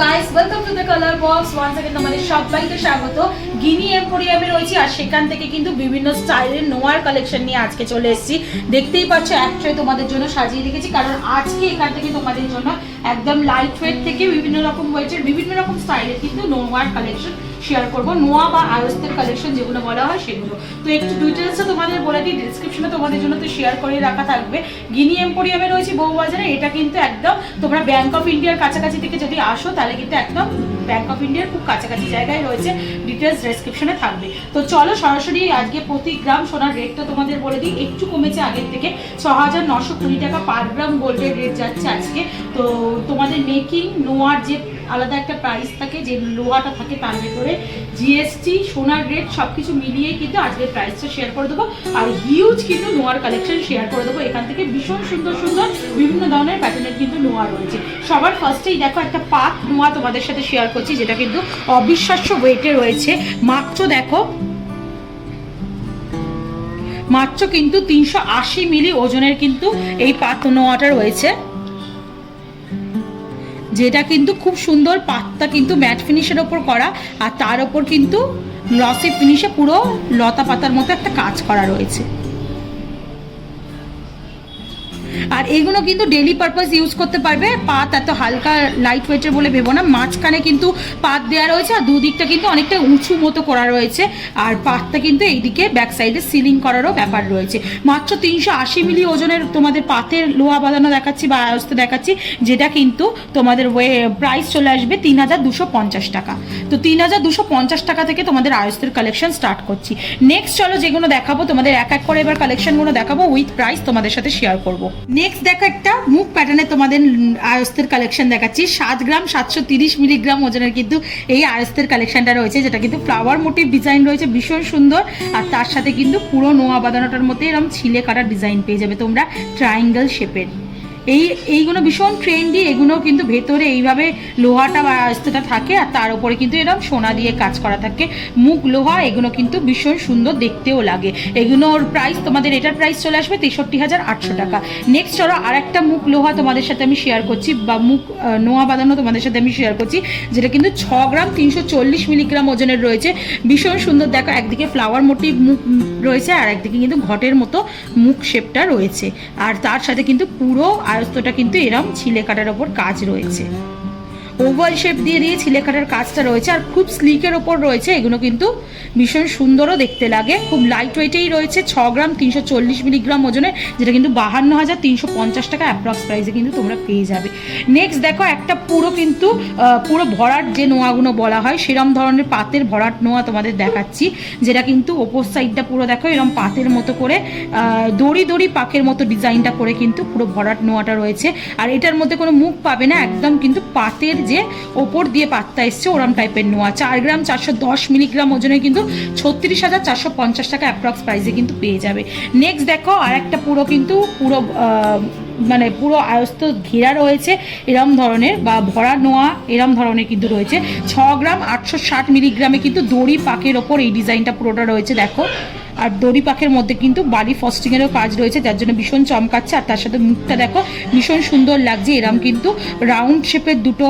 Guys, welcome to the colour box. Once again তোমাদের সবাইকে স্বাগত। গিনি এম্পোরিয়ামে রয়েছি আর সেখান থেকে কিন্তু বিভিন্ন স্টাইলের নোয়ার কালেকশন নিয়ে আজকে চলে এসেছি। দেখতেই পাচ্ছ এক ট্রে তোমাদের জন্য সাজিয়ে রেখেছি, কারণ আজকে এখান থেকে তোমাদের জন্য একদম লাইট ওয়েট থেকে বিভিন্ন রকম ওয়েটের বিভিন্ন রকম স্টাইলের কিন্তু নোয়ার কালেকশন শেয়ার করবো। নোয়া বা আয়স্তের কালেকশন যেগুলো বলা হয় সেগুলো। তো একটু ডিটেলসটা তোমাদের বলে দিই, ডিসক্রিপশনে তোমাদের জন্য তো শেয়ার করে রাখা থাকবে। গিনি এম্পোরিয়ামে রয়েছে বউবাজারে। এটা কিন্তু একদম তোমরা ব্যাংক অফ ইন্ডিয়ার কাছাকাছি থেকে যদি আসো তাহলে কিন্তু একদম ব্যাংক অফ ইন্ডিয়ার খুব কাছাকাছি জায়গায় রয়েছে। ডিটেলস ডেসক্রিপশনে থাকবে। তো চলো সরাসরি আজকে প্রতি গ্রাম সোনার রেটটা তোমাদের বলে দিই। একটু কমেছে আগের থেকে, ৬,৯২০ টাকা পার গ্রাম গোল্ডের রেট যাচ্ছে আজকে। তো তোমাদের মেকিং নোয়ার যে আলাদা একটা প্রাইস থাকে, যে লোহাটা থাকে তার ভেতরে জিএসটি সোনার রেট সবকিছু মিলিয়ে কিন্তু আজকের প্রাইসটা শেয়ার করে দেবো। আর হিউজ কিন্তু নোয়ার কালেকশন শেয়ার করে দেবো। এখান থেকে ভীষণ সুন্দর সুন্দর বিভিন্ন ধরনের প্যাটার্নের কিন্তু নোয়া রয়েছে। সবার ফার্স্টেই দেখো একটা পাত নোয়া তোমাদের সাথে শেয়ার করছি, যেটা কিন্তু অবিশ্বাস্য ওয়েটে রয়েছে। মাত্র কিন্তু ৩৮০ মিলি ওজনের কিন্তু এই পাত নোয়াটা রয়েছে, যেটা কিন্তু খুব সুন্দর। পাতটা কিন্তু ম্যাট ফিনিশের ওপর করা, আর তার ওপর কিন্তু গ্লসি ফিনিশে পুরো লতা পাতার মতো একটা কাজ করা রয়েছে। আর এগুলো কিন্তু ডেলি পারপাস ইউজ করতে পারবে। পাত এত হালকা লাইট ওয়েটের বলে ভেবো না। মাঝখানে কিন্তু পাত দেওয়া রয়েছে, আর দুদিকটা কিন্তু অনেকটা উঁচু মতো করা রয়েছে। আর পাতটা কিন্তু এইদিকে ব্যাক সাইডে সিলিং করারও ব্যাপার রয়েছে। মাত্র ৩৮০ মিলি ওজনের তোমাদের পাতের লোহা বাঁধানো দেখাচ্ছি বা আয়স্ত দেখাচ্ছি, যেটা কিন্তু তোমাদের প্রাইস চলে আসবে ৩,২৫০ টাকা। তো ৩,২৫০ টাকা থেকে তোমাদের আয়স্তের কালেকশন স্টার্ট করছি। নেক্সট চলো যেগুলো দেখাবো তোমাদের এক এক করে এবার কালেকশনগুলো দেখাবো, উইথ প্রাইস তোমাদের সাথে শেয়ার করবো। নেক্সট দেখো একটা মুখ প্যাটার্নে তোমাদের আয়স্তের কালেকশন দেখাচ্ছি। 7 গ্রাম 730 মিলিগ্রাম ওজনের কিন্তু এই আয়স্তের কালেকশনটা রয়েছে, যেটা কিন্তু ফ্লাওয়ার মোটিভ ডিজাইন রয়েছে, ভীষণ সুন্দর। আর তার সাথে কিন্তু পুরো নোয়া বাঁধানোটার মধ্যে এরকম ছিলে কাটার ডিজাইন পেয়ে যাবে তোমরা ট্রায়াঙ্গেল শেপের। এইগুলো ভীষণ ট্রেন্ডি। এগুলো কিন্তু ভেতরে এইভাবে লোহাটা বা আয়স্তটা থাকে, আর তার উপরে কিন্তু এরকম সোনা দিয়ে কাজ করা থাকে, মুখ লোহা। এগুলো কিন্তু ভীষণ সুন্দর দেখতেও লাগে। এগুলোর প্রাইস তোমাদের, এটার প্রাইস চলে আসবে ৬৩,৮০০ টাকা। নেক্সট চলো আর একটা মুখ লোহা তোমাদের সাথে আমি শেয়ার করছি, বা মুখ নোয়া বাঁধানো তোমাদের সাথে আমি শেয়ার করছি, যেটা কিন্তু ৬ গ্রাম ৩৪০ মিলিগ্রাম ওজনের রয়েছে। ভীষণ সুন্দর দেখো, একদিকে ফ্লাওয়ার মোটিভ মুখ রয়েছে, আর একদিকে কিন্তু ঘটের মতো মুখ শেপটা রয়েছে। আর তার সাথে কিন্তু পুরো আয়স্তটা কিন্তু এরম ছিলে কাটার ওপর কাজ রয়েছে, ওভাল শেপ দিয়ে ছিলে কাটার কাজটা রয়েছে, আর খুব স্লিকের ওপর রয়েছে। এগুলো কিন্তু ভীষণ সুন্দরও দেখতে লাগে। খুব লাইট ওয়েটেই রয়েছে, ৬ গ্রাম ৩৪০ মিলিগ্রাম ওজনের, যেটা কিন্তু ৫২,৩৫০ টাকা অ্যাপ্রক্স প্রাইসে কিন্তু তোমরা পেয়ে যাবে। নেক্সট দেখো একটা পুরো ভরাট যে নোয়াগুলো বলা হয় সেরম ধরনের পাতের ভরাট নোয়া তোমাদের দেখাচ্ছি, যেটা কিন্তু ওপর সাইডটা পুরো দেখো এরকম পাতের মতো করে দড়ি দড়ি পাকের মতো ডিজাইনটা করে কিন্তু পুরো ভরাট নোয়াটা রয়েছে। আর এটার মধ্যে কোনো মুখ পাবে না, একদম কিন্তু পাতের যে ওপর দিয়ে পাতটা এসছে ওরম টাইপের নোয়া। 4 গ্রাম 410 মিলিগ্রাম ওজনে কিন্তু ৩৬,৪৫০ টাকা অ্যাপ্রক্স প্রাইসে কিন্তু পেয়ে যাবে। নেক্সট দেখো আর একটা পুরো আয়স্ত ঘেরা রয়েছে এরম ধরনের, বা ভরা নোয়া এরম ধরনের কিন্তু রয়েছে। ৬ গ্রাম ৮৬০ মিলিগ্রামে কিন্তু দড়ি পাকের ওপর এই ডিজাইনটা পুরোটা রয়েছে দেখো। আর দড়ি পাখের মধ্যে কিন্তু বালি ফস্টিংয়েরও কাজ রয়েছে, যার জন্য ভীষণ চমকাচ্ছে। আর তার সাথে মুখটা দেখো ভীষণ সুন্দর লাগছে। এরম কিন্তু রাউন্ড শেপের দুটো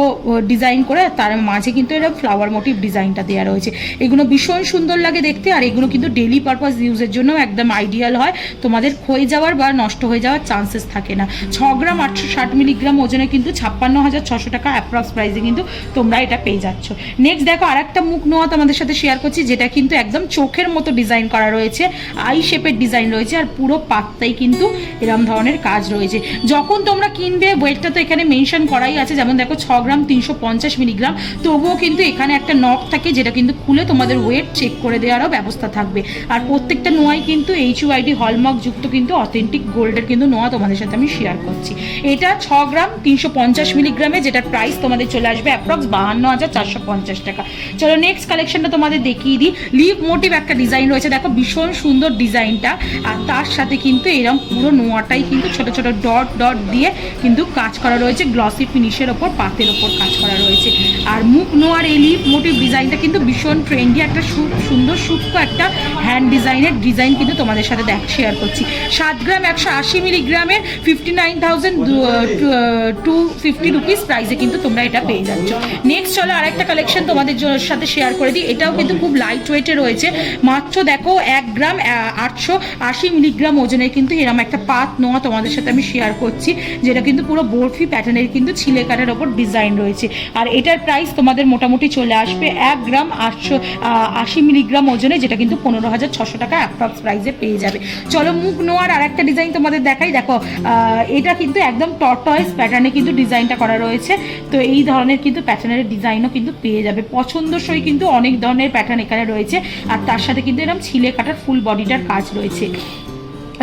ডিজাইন করে, তার মাঝে কিন্তু এরকম ফ্লাওয়ার মোটিভ ডিজাইনটা দেওয়া রয়েছে। এগুলো ভীষণ সুন্দর লাগে দেখতে, আর এগুলো কিন্তু ডেলি পারপাস ইউজের জন্য একদম আইডিয়াল হয়। তোমাদের ক্ষয়ে যাওয়ার বা নষ্ট হয়ে যাওয়ার চান্সেস থাকে না। ৬ গ্রাম ৮৬০ মিলিগ্রাম ওজনে কিন্তু ৫৬,৬০০ টাকা অ্যাপ্রক্স প্রাইসে কিন্তু তোমরা এটা পেয়ে যাচ্ছ। নেক্সট দেখো আর একটা মুখ নোয়া তোমাদের সাথে শেয়ার করছি, যেটা কিন্তু একদম চোখের মতো ডিজাইন করা রয়েছে, আই শেপের ডিজাইন রয়েছে, আর পুরো পাতটাই কিন্তু এরকম ধরনের কাজ রয়েছে। যখন তোমরা কিনবে ওয়েটটা তো এখানে মেনশন করাই আছে, যেমন দেখো ৬ গ্রাম ৩৫০ মিলিগ্রাম, তবুও কিন্তু এখানে একটা নখ থাকে, যেটা কিন্তু খুলে তোমাদের ওয়েট চেক করে দেওয়ারও ব্যবস্থা থাকবে। আর প্রত্যেকটা নোয়াই কিন্তু HUID হলমার্ক যুক্ত কিন্তু অথেন্টিক গোল্ডের কিন্তু নোয়া তোমাদের সাথে আমি শেয়ার করছি। এটা ৬ গ্রাম ৩৫০ মিলিগ্রামে, যেটার প্রাইস তোমাদের চলে আসবে অ্যাপ্রক্স ৫২,৪৫০ টাকা। চলো নেক্সট কালেকশনটা তোমাদের দেখিয়ে দিই। লিভ মোটিভ একটা ডিজাইন রয়েছে দেখো, ভীষণ ভীষণ সুন্দর ডিজাইনটা। আর তার সাথে কিন্তু এরকম পুরো নোয়াটাই কিন্তু ছোট ছোট ডট ডট দিয়ে কিন্তু কাজ করা রয়েছে, গ্লসি ফিনিশের ওপর পাতের ওপর কাজ করা রয়েছে। আর মুখ নোয়ার এই লিফ মোটিভ ডিজাইনটা কিন্তু ভীষণ ট্রেন্ডি, একটা সুন্দর সূক্ষ্ম একটা হ্যান্ড ডিজাইন কিন্তু তোমাদের সাথে শেয়ার করছি। 7 গ্রাম 180 মিলিগ্রামের 59,250 রুপিস প্রাইসে কিন্তু তোমরা এটা পেয়ে যাচ্ছ। নেক্সট চলো আরেকটা কালেকশন তোমাদের সাথে শেয়ার করে দিই। এটাও কিন্তু খুব লাইট ওয়েটে রয়েছে, মাত্র দেখো 1 গ্রাম 880 মিলিগ্রাম ওজনের কিন্তু এরকম একটা পাত নোয়া তোমাদের সাথে আমি শেয়ার করছি, যেটা কিন্তু পুরো বরফি প্যাটার্নের কিন্তু ছিলে কাটার ওপর ডিজাইন রয়েছে। আর এটার প্রাইস তোমাদের মোটামুটি চলে আসবে 1 গ্রাম 880 মিলিগ্রাম ওজনে, যেটা কিন্তু 15,600 টাকা অ্যাপ্রক্স প্রাইসে পেয়ে যাবে। চলো মুখ নোয়ার আর একটা ডিজাইন তোমাদের দেখাই। দেখো এটা কিন্তু একদম টর্টয়েস প্যাটার্নে কিন্তু ডিজাইনটা করা রয়েছে। তো এই ধরনের কিন্তু প্যাটার্নের ডিজাইনও কিন্তু পেয়ে যাবে, পছন্দসই কিন্তু অনেক ধরনের প্যাটার্ন এখানে রয়েছে। আর তার সাথে কিন্তু এরকম ছিলে কাটার ফুল বডিটার কাজ রয়েছে,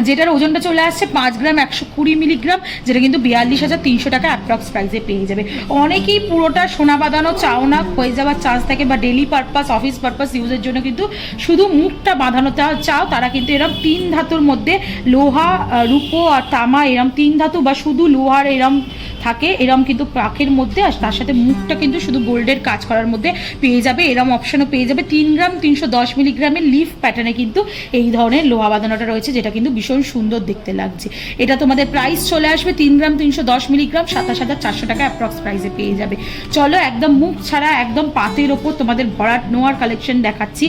যেটার ওজনটা চলে আসছে 5 গ্রাম 120 মিলিগ্রাম, যেটা কিন্তু 42,300 টাকা অ্যাপ্রক্স প্রাইসে পেয়ে যাবে। অনেকেই পুরোটা সোনা বাঁধানো চাও না, হয়ে যাওয়ার চান্স থাকে, বা ডেলি পারপাস অফিস পারপাস ইউজের জন্য কিন্তু শুধু মুখটা বাঁধানো চাও, তারা কিন্তু এরম 3 ধাতুর মধ্যে লোহা, রূপো আর তামা এরম 3 ধাতু বা শুধু লোহার এরম থাকে, এরম কিন্তু পাখের মধ্যে, আর তার সাথে মুখটা কিন্তু শুধু গোল্ডের কাজ করার মধ্যে পেয়ে যাবে। এরম অপশনও পেয়ে যাবে। 3 গ্রাম 310 মিলিগ্রামের লিফ প্যাটার্নে কিন্তু এই ধরনের লোহা বাঁধানোটা রয়েছে, যেটা কিন্তু ভীষণ সুন্দর দেখতে লাগছে। এটা তোমাদের প্রাইস চলে আসবে 3 গ্রাম 310 মিলিগ্রাম 27,400 টাকা অ্যাপ্রক্স প্রাইসে পেয়ে যাবে। চলো একদম মুখ ছাড়া একদম পাতের ওপর তোমাদের ভরাট নোয়ার কালেকশন দেখাচ্ছি।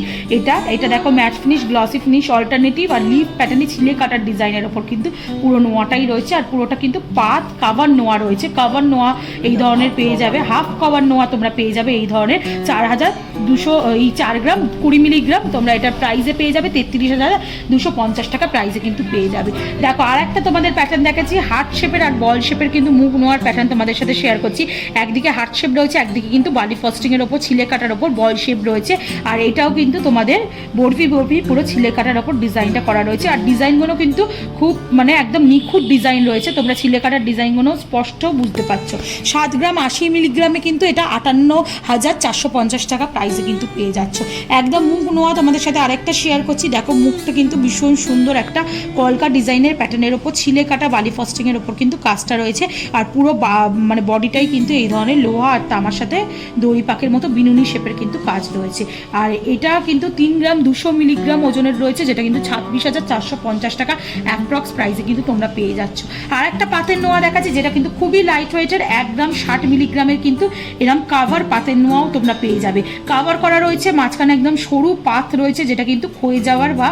এটা দেখো matte finish, glossy finish alternative আর লিফ প্যাটার্নে ছিলে কাটার ডিজাইনের ওপর কিন্তু পুরো নোয়াটাই রয়েছে। আর পুরোটা কিন্তু পাত কাভার নোয়া রয়েছে, কভার নোয়া এই ধরনের পেয়ে যাবে। হাফ কভার নোয়া তোমরা পেয়ে যাবে এই ধরনের 4,200, এই 4 গ্রাম 20 মিলিগ্রাম তোমরা এটার প্রাইসে পেয়ে যাবে 33,250 টাকা প্রাইসে কিন্তু পেয়ে যাবে। দেখো আর একটা তোমাদের প্যাটার্ন দেখাচ্ছি, হার্ট শেপের আর বল শেপের কিন্তু মুখ নোয়ার প্যাটার্ন তোমাদের সাথে শেয়ার করছি। একদিকে হার্ট শেপ রয়েছে, একদিকে কিন্তু বালি ফস্টিংয়ের ওপর ছিলে কাটার ওপর বল শেপ রয়েছে। আর এটাও কিন্তু তোমাদের বরফি পুরো ছিলে কাটার ওপর ডিজাইনটা করা রয়েছে। আর ডিজাইনগুলো কিন্তু খুব মানে একদম নিখুঁত ডিজাইন রয়েছে, তোমরা ছিলে কাটার ডিজাইনগুলো স্পষ্ট বুঝতে পারছো। 7 গ্রাম 80 মিলিগ্রামে কিন্তু এটা 58,450 টাকা প্রাইসে কিন্তু পেয়ে যাচ্ছ। একদম মুখ নোয়া তোমাদের সাথে আরেকটা শেয়ার করছি। দেখো মুখটা কিন্তু ভীষণ সুন্দর একটা কলকা ডিজাইনের প্যাটার্নের ওপর ছিলে কাটা বালি ফস্টিংয়ের ওপর কিন্তু কাজটা রয়েছে। আর পুরো মানে বডিটাই কিন্তু এই ধরনের লোহা আর তামার সাথে দড়ি পাকের মতো বিনুনি শেপের কিন্তু কাজ রয়েছে। আর এটা কিন্তু 3 গ্রাম 200 মিলিগ্রাম ওজনের রয়েছে, যেটা কিন্তু 26,450 টাকা অ্যাপ্রক্স প্রাইসে কিন্তু তোমরা পেয়ে যাচ্ছ। আর একটা পাতের নোয়া দেখাচ্ছি, যেটা কিন্তু খুবই লাইট ওয়েটের, 1 গ্রাম 60 মিলিগ্রামের কিন্তু এরম কাভার পাতের নোয়াও তোমরা পেয়ে যাবে। কাভার করা রয়েছে, মাঝখানে একদম সরু পাত রয়েছে, যেটা কিন্তু ক্ষয়ে যাওয়ার বা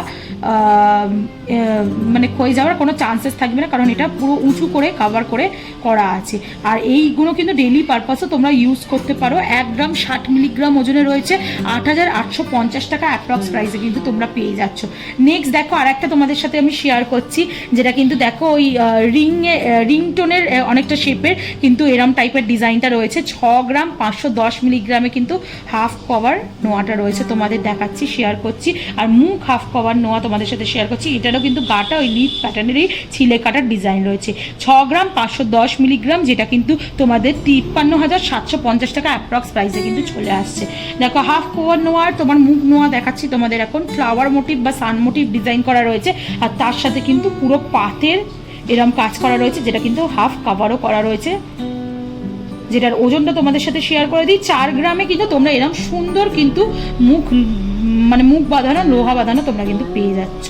মানে ক্ষয়ে যাওয়ার কোনো চান্সেস থাকবে না, কারণ এটা পুরো উঁচু করে কাভার করে করা আছে। আর এইগুলো কিন্তু ডেলি পারপাসও তোমরা ইউজ করতে পারো। 1 গ্রাম 60 মিলিগ্রাম ওজনে রয়েছে, 8,850 টাকা অ্যাপ্রক্স প্রাইসে কিন্তু তোমরা পেয়ে যাচ্ছ। নেক্সট দেখো আর একটা তোমাদের সাথে আমি শেয়ার করছি, যেটা কিন্তু দেখো ওই রিংটোনের অনেকটা শেপের কিন্তু এরম টাইপের ডিজাইনটা রয়েছে। 6 গ্রাম 510 মিলিগ্রামে কিন্তু হাফ কভার নোয়াটা রয়েছে, তোমাদের দেখাচ্ছি শেয়ার করছি। আর মুখ হাফ কভার নোয়া তোমাদের সাথে শেয়ার করছি। এটারও কিন্তু গাটা ওই লিফ প্যাটার্নেরই ছিলে কাটার ডিজাইন রয়েছে। 6 গ্রাম 510 মিলিগ্রাম, যেটা কিন্তু তোমাদের 53,750 টাকা অ্যাপ্রক্স প্রাইসে কিন্তু চলে আসছে। দেখো হাফ কভার নোয়ার তোমার মুখ নোয়া দেখাচ্ছি তোমাদের এখন। ফ্লাওয়ার মোটিভ বা সান মোটিভ ডিজাইন করা রয়েছে, আর তার সাথে কিন্তু পুরো পাতের এরম কাজ করা রয়েছে, যেটা কিন্তু হাফ কাভারও করা রয়েছে, যেটার ওজনটা তোমাদের সাথে শেয়ার করে দিই। 4 গ্রামে কিন্তু তোমরা এরকম সুন্দর কিন্তু মুখ বাঁধানো লোহা বাঁধানো তোমরা কিন্তু পেয়ে যাচ্ছ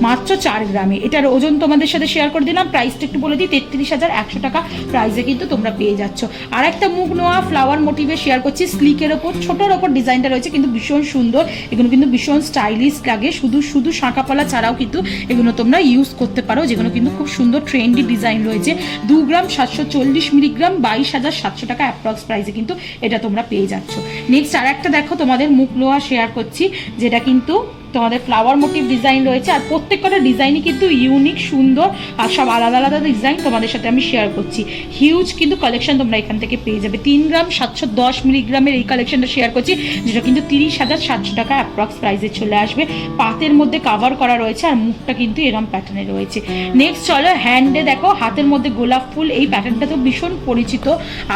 মাত্র 4 গ্রামে। এটার ওজন তোমাদের সাথে শেয়ার করে দিলাম, প্রাইসটা একটু বলে দিই 33,100 টাকা প্রাইসে কিন্তু তোমরা পেয়ে যাচ্ছ। আর একটা মুখ নোয়া ফ্লাওয়ার মোটিভে শেয়ার করছি, স্লিকের ওপর ছোটোর ওপর ডিজাইনটা রয়েছে, কিন্তু ভীষণ সুন্দর, এগুলো কিন্তু ভীষণ স্টাইলিশ লাগে। শুধু শাঁখাপালা ছাড়াও কিন্তু এগুলো তোমরা ইউজ করতে পারো, যেগুলো কিন্তু খুব সুন্দর ট্রেন্ডি ডিজাইন রয়েছে। 2 গ্রাম 740 মিলিগ্রাম 22,700 টাকা অ্যাপ্রক্স প্রাইসে কিন্তু এটা তোমরা পেয়ে যাচ্ছ। নেক্সট আর একটা দেখো তোমাদের মুখ নোয়া শেয়ার করছি, যেটা কিন্তু তোমাদের ফ্লাওয়ার মোটিভ ডিজাইন রয়েছে। আর প্রত্যেকটা ডিজাইনই কিন্তু ইউনিক সুন্দর, আর সব আলাদা আলাদা ডিজাইন তোমাদের সাথে আমি শেয়ার করছি। হিউজ কিন্তু কালেকশন তোমরা এখান থেকে পেয়ে যাবে। 3 গ্রাম 710 মিলিগ্রামের এই কালেকশনটা শেয়ার করছি, যেটা কিন্তু 30,700 টাকা অ্যাপ্রক্স প্রাইসে চলে আসবে। পাতের মধ্যে কাভার করা রয়েছে, আর মুখটা কিন্তু এরম প্যাটার্নে রয়েছে। নেক্সট চলো হ্যান্ডে দেখো, হাতের মধ্যে গোলাপ ফুল, এই প্যাটার্নটা তো ভীষণ পরিচিত,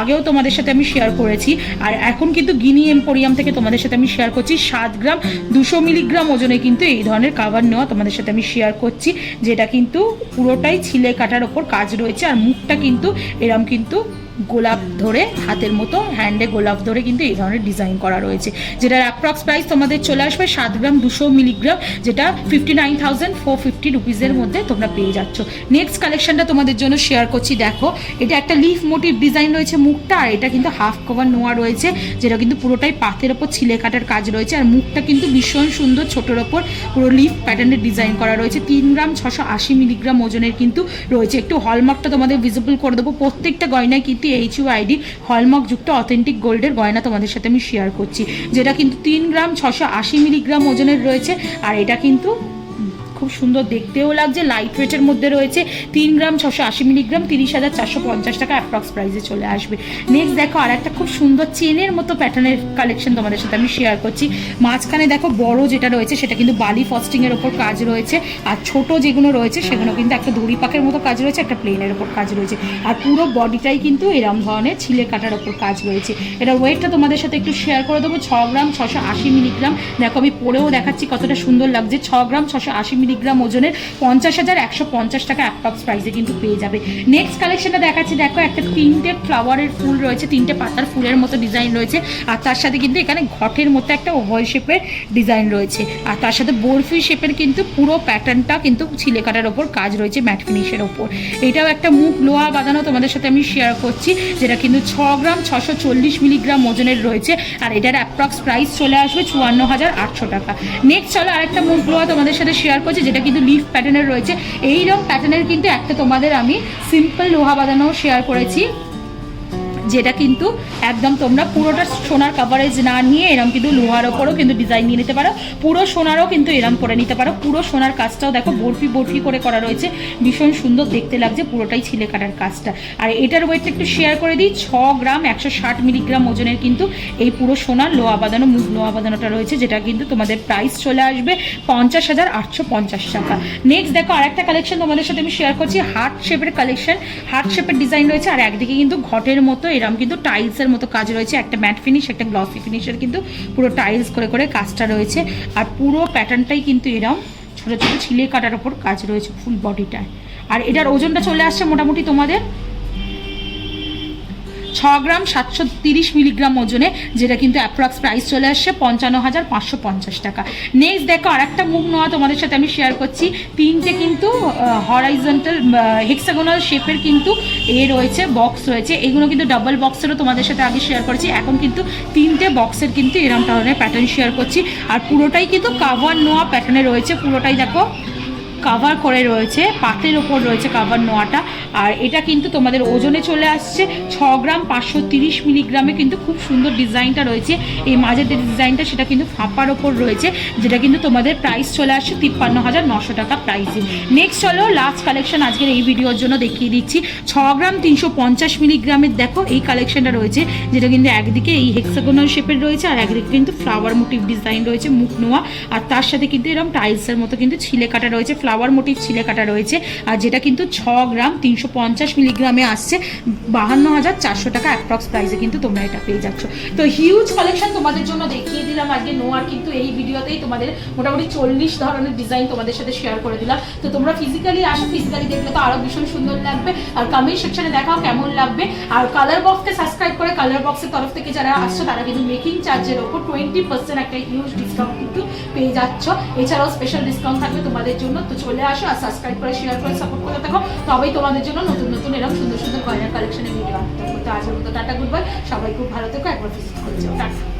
আগেও তোমাদের সাথে আমি শেয়ার করেছি। আর এখন কিন্তু গিনি এম্পোরিয়াম থেকে তোমাদের সাথে আমি শেয়ার করছি 7 গ্রাম 200 মিলিগ্রাম ওজন ওজনে কিন্তু এই ধরনের কাভার নেওয়া তোমাদের সাথে আমি শেয়ার করছি, যেটা কিন্তু পুরোটাই ছিলে কাটার ওপর কাজ রয়েছে। আর মুখটা কিন্তু এরম কিন্তু গোলাপ ধরে হাতের মতো হ্যান্ডে গোলাপ ধরে কিন্তু এই ধরনের ডিজাইন করা রয়েছে, যেটার অ্যাপ্রক্স প্রাইস তোমাদের চলে আসবে 7 গ্রাম 200 মিলিগ্রাম, যেটা 59,450 রুপিসের মধ্যে তোমরা পেয়ে যাচ্ছ। নেক্সট কালেকশনটা তোমাদের জন্য শেয়ার করছি। দেখো, এটা একটা লিফ মোটিভ ডিজাইন রয়েছে মুখটা, আর এটা কিন্তু হাফ কভার নোয়া রয়েছে, যেটা কিন্তু পুরোটাই পাতের ওপর ছিলে কাটার কাজ রয়েছে। আর মুখটা কিন্তু ভীষণ সুন্দর ছোটোর ওপর পুরো লিফ প্যাটার্নের ডিজাইন করা রয়েছে। 3 গ্রাম 680 মিলিগ্রাম ওজনের কিন্তু রয়েছে। একটু হলমার্কটা তোমাদের ভিজিবল করে দেবো। প্রত্যেকটা গয়নায় কিন্তু HUID হলমার্ক যুক্ত অথেন্টিক গোল্ডের গয়না তোমাদের সাথে আমি শেয়ার করছি, যেটা কিন্তু 3 গ্রাম 680 মিলিগ্রাম ওজনের রয়েছে। আর এটা কিন্তু খুব সুন্দর দেখতেও লাগছে, লাইট ওয়েটের মধ্যে রয়েছে। 3 গ্রাম 680 মিলিগ্রাম, 30,450 টাকা অ্যাপ্রক্স প্রাইসে চলে আসবে। নেক্সট দেখো, আর একটা খুব সুন্দর চেনের মতো প্যাটার্নের কালেকশন তোমাদের সাথে আমি শেয়ার করছি। মাঝখানে দেখো বড় যেটা রয়েছে সেটা কিন্তু বালি ফস্টিংয়ের ওপর কাজ রয়েছে, আর ছোট যেগুলো রয়েছে সেগুলো কিন্তু একটা দড়ি পাকের মতো কাজ রয়েছে, একটা প্লেনের ওপর কাজ রয়েছে। আর পুরো বডিটাই কিন্তু এরম ধরনের ছিলে কাটার ওপর কাজ রয়েছে। এটা ওয়েটটা তোমাদের সাথে একটু শেয়ার করে দেবো। 6 গ্রাম 680 মিলিগ্রাম। দেখো, আমি পরেও দেখাচ্ছি কতটা সুন্দর লাগছে। 6 গ্রাম 680 মিলিগ্রাম ওজনের 50,150 টাকা অ্যাপ্রক্স প্রাইসে কিন্তু পেয়ে যাবে। নেক্সট কালেকশনটা দেখাচ্ছি। দেখো, একটা 3টে ফ্লাওয়ারের ফুল রয়েছে, 3টে পাতার ফুলের মতো ডিজাইন রয়েছে, আর তার সাথে কিন্তু এখানে ঘটের মতো একটা ওভাল শেপের ডিজাইন রয়েছে, আর তার সাথে বরফি শেপের কিন্তু পুরো প্যাটার্নটা কিন্তু ছিলে কাটার ওপর কাজ রয়েছে ম্যাট ফিনিশের ওপর। এটাও একটা মুখ লোহা বাঁধানো তোমাদের সাথে আমি শেয়ার করছি, যেটা কিন্তু 6 গ্রাম 640 মিলিগ্রাম ওজনের রয়েছে, আর এটার অ্যাপ্রক্স প্রাইস চলে আসবে 54,800 টাকা। নেক্সট চলো আরেকটা মুখ লোহা তোমাদের সাথে শেয়ার করছি, যেটা কিন্তু লিফ প্যাটার্নের রয়েছে। এইরকম প্যাটার্নের কিন্তু একটা তোমাদের আমি সিম্পল লোহা বাঁধানো শেয়ার করেছি, যেটা কিন্তু একদম তোমরা পুরোটা সোনার কাভারেজ না নিয়ে এরম কিন্তু লোহার ওপরও কিন্তু ডিজাইন নিয়ে নিতে পারো, পুরো সোনারও কিন্তু এরম করে নিতে পারো। পুরো সোনার কাজটাও দেখো বরফি বরফি করে করা রয়েছে, ভীষণ সুন্দর দেখতে লাগছে পুরোটাই ছিলে কাটার কাজটা। আর এটার ওয়েটটা একটু শেয়ার করে দিই। 6 গ্রাম 160 মিলিগ্রাম ওজনের কিন্তু এই পুরো সোনার লোহা বাঁধানো মুখ লোহা বাঁধানোটা রয়েছে, যেটা কিন্তু তোমাদের প্রাইস চলে আসবে 50,850 টাকা। নেক্সট দেখো, আরেকটা কালেকশন তোমাদের সাথে আমি শেয়ার করছি। হার্ট শেপের কালেকশন, হার্ট শেপের ডিজাইন রয়েছে, আর একদিকে কিন্তু ঘটের মতো এরম কিন্তু টাইলসের মতো কাজ রয়েছে, একটা ম্যাট ফিনিশ একটা গ্লসি ফিনিশের কিন্তু পুরো টাইলস করে করে কাজটা রয়েছে। আর পুরো প্যাটার্নটাই কিন্তু এরম ছোটো ছোটো ছিলে কাটার ওপর কাজ রয়েছে ফুল বডিটায়। আর এটার ওজনটা চলে আসছে মোটামুটি তোমাদের 6 গ্রাম 730 মিলিগ্রাম ওজনে, যেটা কিন্তু অ্যাপ্রক্স প্রাইস চলে আসছে 55,550 টাকা। নেক্সট দেখো, আর একটা মুখ নোয়া তোমাদের সাথে আমি শেয়ার করছি। 3টে কিন্তু হরাইজন্টাল হেক্সাগোনাল শেপের কিন্তু রয়েছে, বক্স রয়েছে। এগুলো কিন্তু ডাবল বক্সেরও তোমাদের সাথে আগে শেয়ার করেছি, এখন কিন্তু 3টে বক্সের কিন্তু এরকম ধরনের প্যাটার্ন শেয়ার করছি। আর পুরোটাই কিন্তু কাভার নোয়া প্যাটার্নে রয়েছে, পুরোটাই দেখো কাভার করে রয়েছে, পাতের ওপর রয়েছে কাভার নোয়াটা। আর এটা কিন্তু তোমাদের ওজনে চলে আসছে 6 গ্রাম 530 মিলিগ্রামে কিন্তু খুব সুন্দর ডিজাইনটা রয়েছে। এই মাঝের যে ডিজাইনটা সেটা কিন্তু ফাঁপার ওপর রয়েছে, যেটা কিন্তু তোমাদের প্রাইস চলে আসছে 53,900 টাকা প্রাইসে। নেক্সট চলো লাস্ট কালেকশন আজকের এই ভিডিওর জন্য দেখিয়ে দিচ্ছি। 6 গ্রাম 350 মিলিগ্রামের দেখো এই কালেকশনটা রয়েছে, যেটা কিন্তু একদিকে এই হেক্সাগোনাল শেপের রয়েছে, আর একদিকে কিন্তু ফ্লাওয়ার মোটিভ ডিজাইন রয়েছে মুখ নোয়া, আর তার সাথে কিন্তু এরকম টাইলসের মতো কিন্তু ছিলে কাটা রয়েছে, ফ্লাওয়ার মোটিভ ছিলে কাটা রয়েছে। আর যেটা কিন্তু 6 গ্রাম 350 মিলিগ্রামে আসছে 52,400 টাকা অ্যাপ্রক্স প্রাইসে কিন্তু তোমরা এটা পেয়ে যাচ্ছ। তো হিউজ কালেকশন তোমাদের জন্য দেখিয়ে দিলাম আজকে নোয়ার, কিন্তু এই ভিডিওতেই তোমাদের মোটামুটি 40 ধরনের ডিজাইন তোমাদের সাথে শেয়ার করে দিলাম। তো তোমরা ফিজিক্যালি আসো, ফিজিক্যালি দেখলে তো আরো ভীষণ সুন্দর লাগবে। আর কমেন্ট সেকশনে দেখাও কেমন লাগবে। আর কালার বক্সকে সাবস্ক্রাইব করে কালার বক্সের তরফ থেকে যারা আসছো তারা কিন্তু মেকিং চার্জের ওপর 20% একটা হিউজ ডিসকাউন্ট কিন্তু পেয়ে যাচ্ছ। এছাড়াও স্পেশাল ডিসকাউন্ট থাকবে তোমাদের জন্য। তো চলে আসো আর সাবস্ক্রাইব করে শেয়ার করে সাপোর্ট করতে থাকো, তবেই তোমাদের জন্য নতুন নতুন এরকম সুন্দর সুন্দর গয়নার কালেকশনের ভিডিও আসতে থাকবো। তো আজকের মতো টাটা, গুড বাই, সবাই খুব ভালো থেকো, একবার ভিজিট করে যাও, টাটা।